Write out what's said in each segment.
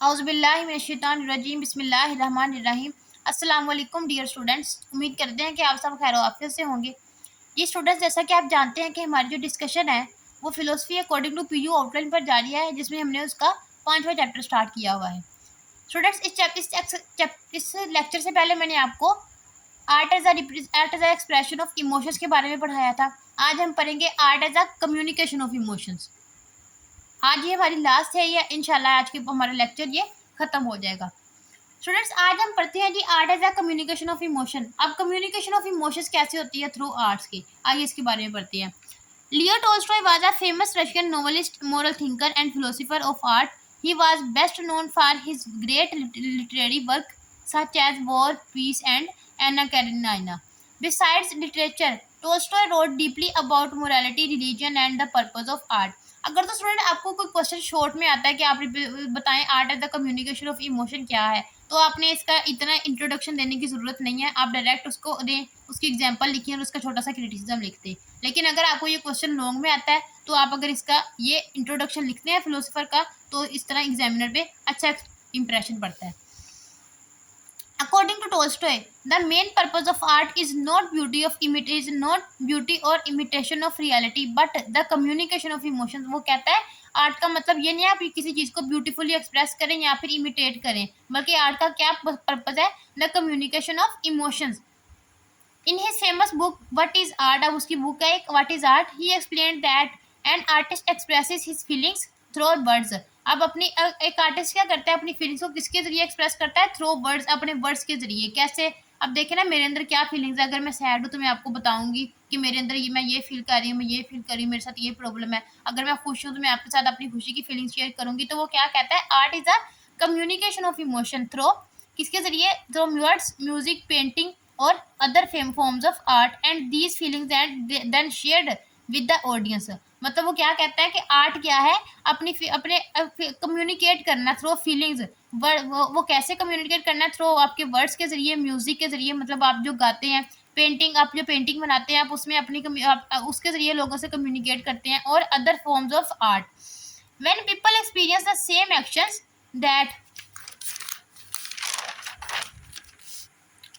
औज़ुबिल्लाहिमिनश्शैतानिर्रजीम बिस्मिल्लाहिर्रहमानिर्रहीम। अस्सलाम वालेकुम डियर स्टूडेंट्स, उम्मीद करते हैं कि आप सब खैर आफियत से होंगे। ये स्टूडेंट्स, जैसा कि आप जानते हैं कि हमारी जो डिस्कशन है वो philosophy according to PU outline पर जारी है, जिसमें हमने उसका 5वां चैप्टर स्टार्ट किया हुआ है। स्टूडेंट्स, इस लेक्चर से पहले मैंने आपको art as a expression of emotions के बारे में पढ़ाया था। आज हम पढ़ेंगे art as a communication of emotions. आज ये हमारी लास्ट है, या इंशाल्लाह आज के हमारा लेक्चर ये खत्म हो जाएगा। स्टूडेंट्स, आज हम पढ़ते हैं जी art as a communication of emotion. अब कम्युनिकेशन ऑफ इमोशंस कैसे होती है? थ्रू आर्ट्स की। आइए इसके बारे में पढ़ते हैं। Leo Tolstoy was a famous Russian novelist, moral thinker and philosopher of art. He was best known for his great literary work such as War, Peace and Anna Karenina. Besides literature, Tolstoy wrote deeply about morality, religion and the purpose of art. अगर तो student आपको कोई question short में आता है कि आप बताएं art as the communication of emotion क्या है, तो आपने इसका इतना इंट्रोडक्शन देने की ज़रूरत नहीं है। आप डायरेक्ट उसको दें, उसकी एग्जांपल लिखिए और उसका छोटा सा क्रिटिसिज्म लिखते हैं। लेकिन अगर आपको ये क्वेश्चन लॉन्ग में आता है, तो आप अगर इसका ये इंट्रोडक्शन लिखते हैं फिलोसोफर का, तो इस तरह एग्जामिनर पे अच्छा इंप्रेशन पड़ता है। According to Tolstoy, the main purpose of art is not beauty or imitation of reality, but the communication of emotions. वो कहता है आर्ट का मतलब ये नहीं है आप किसी चीज को ब्यूटीफुली एक्सप्रेस करें या फिर इमिटेट करें, बल्कि आर्ट का क्या पर्पज है? The communication of emotions. In his famous book what is art, अब उसकी बुक है एक what is art, he explain that an artist expresses his feelings through words. अब अपनी एक आर्टिस्ट क्या करता है? अपनी फीलिंग्स को किसके जरिए एक्सप्रेस करता है? थ्रू वर्ड्स, अपने वर्ड्स के जरिए। कैसे? अब देखे ना मेरे अंदर क्या फीलिंग्स है। अगर मैं सैड हूँ तो मैं आपको बताऊंगी कि मेरे अंदर ये, मैं ये फील कर रही हूँ, मैं ये फील कर रही हूँ, मेरे साथ ये प्रॉब्लम है। अगर मैं खुश हूँ तो मैं आपके साथ अपनी खुशी की फीलिंग्स शेयर करूंगी। तो वो क्या कहता है? Art is a communication of emotion through, किसके जरिए? थ्रू वर्ड्स, म्यूजिक, पेंटिंग और other forms of art, and these feelings and then shared with the audience. मतलब वो क्या कहता है कि आर्ट क्या है? अपने कम्युनिकेट करना थ्रू फीलिंग्स। वो कैसे कम्युनिकेट करना है? थ्रू आपके वर्ड्स के जरिए, म्यूजिक के जरिए, मतलब आप जो गाते हैं, पेंटिंग, आप जो पेंटिंग बनाते हैं आप उसमें उसके जरिए लोगों से कम्युनिकेट करते हैं, और other forms of art. When people experience the same actions that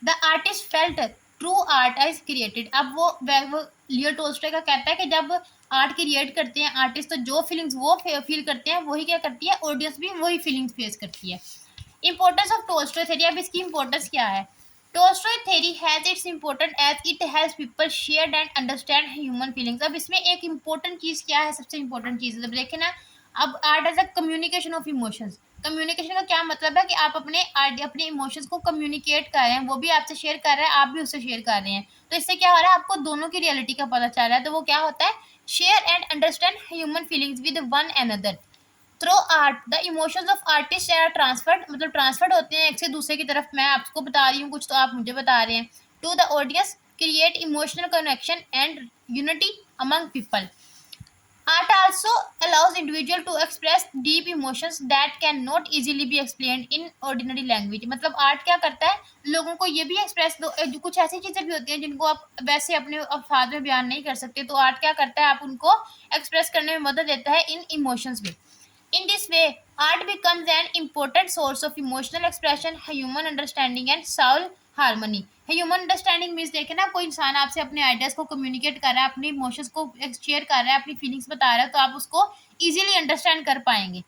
the artist felt true art is created. अब वो लियो टोल्स्टॉय का कहता है कि जब आर्ट क्रिएट करते हैं आर्टिस्ट, तो जो फीलिंग्स वो फील करते हैं वही क्या करती है? ऑडियंस भी वही फीलिंग्स फेस करती है। Importance of Tolstoy theory. अब इसकी इंपॉर्टेंस क्या है? Tolstoy theory has its important as it helps people share and understand human feelings. अब इसमें एक इंपॉर्टेंट चीज क्या है? सबसे इंपॉर्टेंट चीज जब देखें ना, अब art as a communication of emotions. Communication का क्या मतलब है? कि आप अपने इमोशंस को कम्युनिकेट कर रहे हैं, वो भी आपसे शेयर कर रहा है, आप भी उससे शेयर कर रहे हैं। तो इससे क्या हो रहा है? आपको दोनों की रियलिटी का पता चल रहा है। तो वो क्या होता है? Share and understand human feelings with one another through art. The emotions of artist are transferred, मतलब ट्रांसफर्ड होते हैं एक से दूसरे की तरफ। मैं आपको बता रही हूँ कुछ, तो आप मुझे बता रहे हैं। To the audience, create emotional connection and unity among people. Art also allows individual to express deep emotions that cannot easily be explained in ordinary language. मतलब आर्ट क्या करता है? लोगों को ये भी एक्सप्रेस, कुछ ऐसी चीजें भी होती हैं जिनको आप वैसे अपने अल्फाज में बयान नहीं कर सकते, तो आर्ट क्या करता है? आप उनको एक्सप्रेस करने में मदद देता है इन इमोशंस में। In this way, art becomes an important source of emotional expression, human understanding, and soul harmony. Human understanding means देखे ना, कोई इंसान आपसे अपने आइडियाज को कम्युनिकेट कर रहा है, अपने इमोशंस को शेयर कर रहा है, अपनी फीलिंग्स बता रहा है, तो आप उसको इजीली अंडरस्टैंड कर पाएंगे।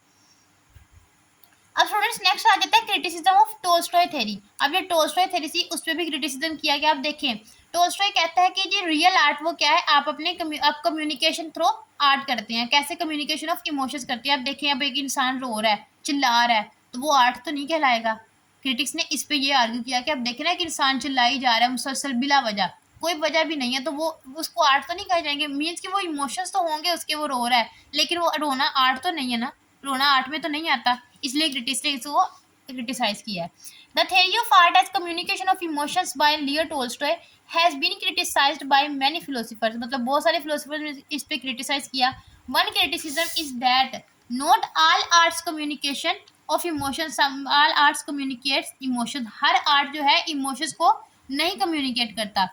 अब स्टूडेंट्स, नेक्स्ट आ जाता है क्रिटिसिज्म ऑफ टोल्स्टॉय थ्योरी। अब ये टोल्स्टॉय थ्योरी थी, उस पर भी क्रिटिसिज्म किया गया। आप देखें, टोल्स्टॉय कहता है कि जो रियल आर्ट वो क्या है? आप आप कम्युनिकेशन थ्रू आर्ट करते हैं। कैसे कम्युनिकेशन ऑफ इमोशंस करते हैं? आप देखें, अब एक इंसान रो रहा है, चिल्ला रहा है, तो वो आर्ट तो नहीं कहलाएगा। क्रिटिक्स ने इस पे ये आर्ग्यू किया कि अब देखें ना कि इंसान चिल्लाई जा रहा है मुसलसल बिला वजह, कोई वजह भी नहीं है, तो वो उसको आर्ट तो नहीं कहे जाएंगे। मीन्स कि वो इमोशंस तो होंगे उसके, वो रो रहा है, लेकिन वो रोना आर्ट तो नहीं है ना, रोना आर्ट में तो नहीं आता। इसलिए क्रिटिक्स ने इसको क्रिटिसाइज किया है। The theory of art as communication of emotions by Leo Tolstoy has been criticized by many philosophers. मतलब बहुत सारे फिलोसोफर्स ने इस पे क्रिटिसाइज किया। One criticism is that not all arts communication of emotion, some all arts communicates emotion. हर art जो है इमोशंस को नहीं कम्युनिकेट करता।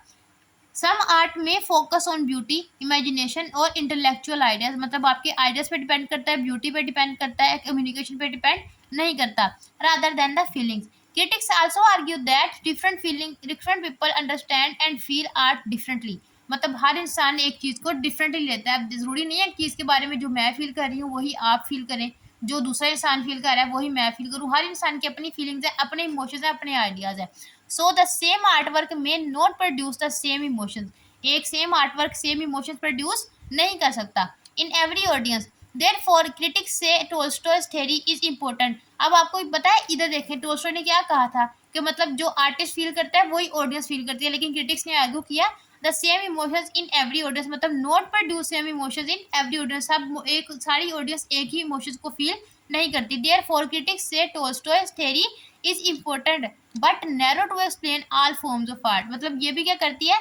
सम आर्ट में फोकस ऑन ब्यूटी, इमेजिनेशन और इंटेलेक्चुअल आइडियाज, मतलब आपके आइडियाज पे डिपेंड करता है, ब्यूटी पे डिपेंड करता है, कम्युनिकेशन पे डिपेंड नहीं करता, rather than the feelings. Critics also argue that different people understand and feel art differently, मतलब हर इंसान एक चीज़ को डिफरेंटली लेता है। अब ज़रूरी नहीं है कि चीज़ के बारे में जो मैं फील कर रही हूँ वही आप फील करें, जो दूसरा इंसान फील कर रहा है वही मैं फील करूँ। हर इंसान की अपनी फीलिंग्स है, अपने इमोशंस है, अपने आइडियाज़ है। सो द सेम आर्टवर्क में not produce the same emotions, एक same artwork same emotions produce नहीं कर सकता in every audience. Therefore critics से टोल्स्टॉयज थ्योरी इज इम्पोर्टेंट। अब आपको पता है, इधर देखें टोल्स्टॉय ने क्या कहा था कि मतलब जो आर्टिस्ट फील करता है वही ऑडियंस फील करती है, लेकिन क्रिटिक्स ने आर्ग्यू किया the same emotions in every audience, मतलब not produce same emotions in every audience, सब एक सारी ऑडियंस एक ही इमोशंस को फील नहीं करती। देयरफॉर क्रिटिक्स से Tolstoy's theory is important but narrow to explain all forms of art, मतलब ये भी क्या करती है,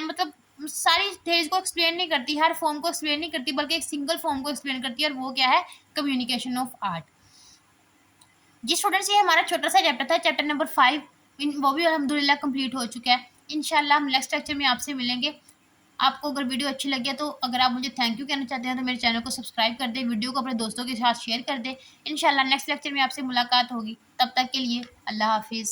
मतलब सारी थ्योरीज को एक्सप्लेन नहीं करती, हर फॉर्म को एक्सप्लेन नहीं करती, बल्कि एक सिंगल फॉर्म को एक्सप्लेन करती है, और वो क्या है, कम्युनिकेशन ऑफ आर्ट। जी स्टूडेंट्स, ये हमारा छोटा सा चैप्टर था, चैप्टर नंबर 5, वो भी अल्हम्दुलिल्लाह कंप्लीट हो चुका है। इंशाल्लाह हम नेक्स्ट लेक्चर में आपसे मिलेंगे। आपको अगर वीडियो अच्छी लगी है तो अगर आप मुझे थैंक यू कहना चाहते हैं तो मेरे चैनल को सब्सक्राइब कर दें, वीडियो को अपने दोस्तों के साथ शेयर कर दें। इंशाल्लाह नेक्स्ट लेक्चर में आपसे मुलाकात होगी, तब तक के लिए अल्लाह हाफिज़।